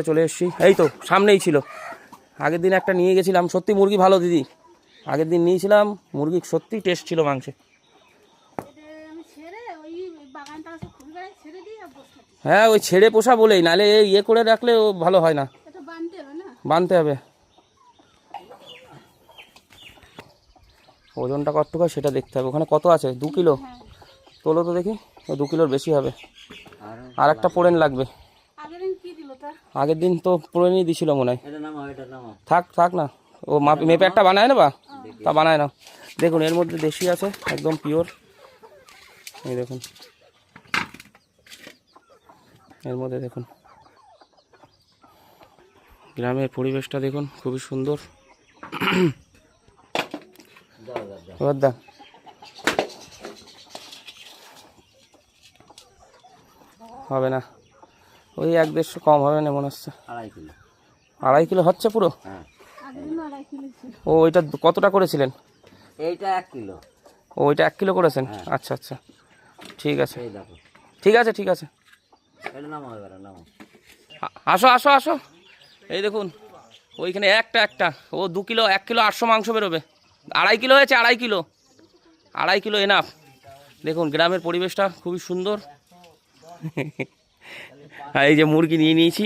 চলে এসেছি, এই তো সামনেই ছিল। আগের দিন একটা নিয়ে গেছিলাম, সত্যি মুরগি ভালো দিদি। আগের দিন নিয়েছিলাম মুরগি, সত্যি টেস্ট ছিল মাংসে। হ্যাঁ ওই ছেড়ে পোষা বলেই, নাহলে ইয়ে করে রাখলে ও ভালো হয় না, বানতে হবে। ওজনটা কতটুকু সেটা দেখতে হবে, ওখানে কত আছে, 2 কিলো। তোলো তো দেখি, ও 2 কিলোর বেশি হবে। আর একটা পোড়েন লাগবে। আগের দিন তো পোড়েনই দিছিল মনে হয়। থাক থাক না, ও মেপে একটা বানায় না বা তা বানায় না। দেখুন এর মধ্যে দেশি আছে, একদম পিওর। এই দেখুন এর মধ্যে, দেখুন গ্রামের পরিবেশটা দেখুন, খুবই সুন্দর। দা হবে না, ওই 1-1.5 কম হবে না মনে হচ্ছে। 2.5 কিলো হচ্ছে পুরো। ও ওইটা কতটা করেছিলেন? এইটা 1 কিলো। ও ওইটা 1 কিলো করেছেন। আচ্ছা আচ্ছা, ঠিক আছে ঠিক আছে ঠিক আছে। আসো আসো আসো, এই দেখুন ওইখানে একটা ও 2 কিলো, 1 কিলো 800 মাংস বেরোবে। 2.5 কিলো হয়েছে, 2.5 কিলো, 2.5 কিলো এনাফ। দেখুন গ্রামের পরিবেশটা খুবই সুন্দর। আর এই যে মুরগি নিয়ে নিয়েছি,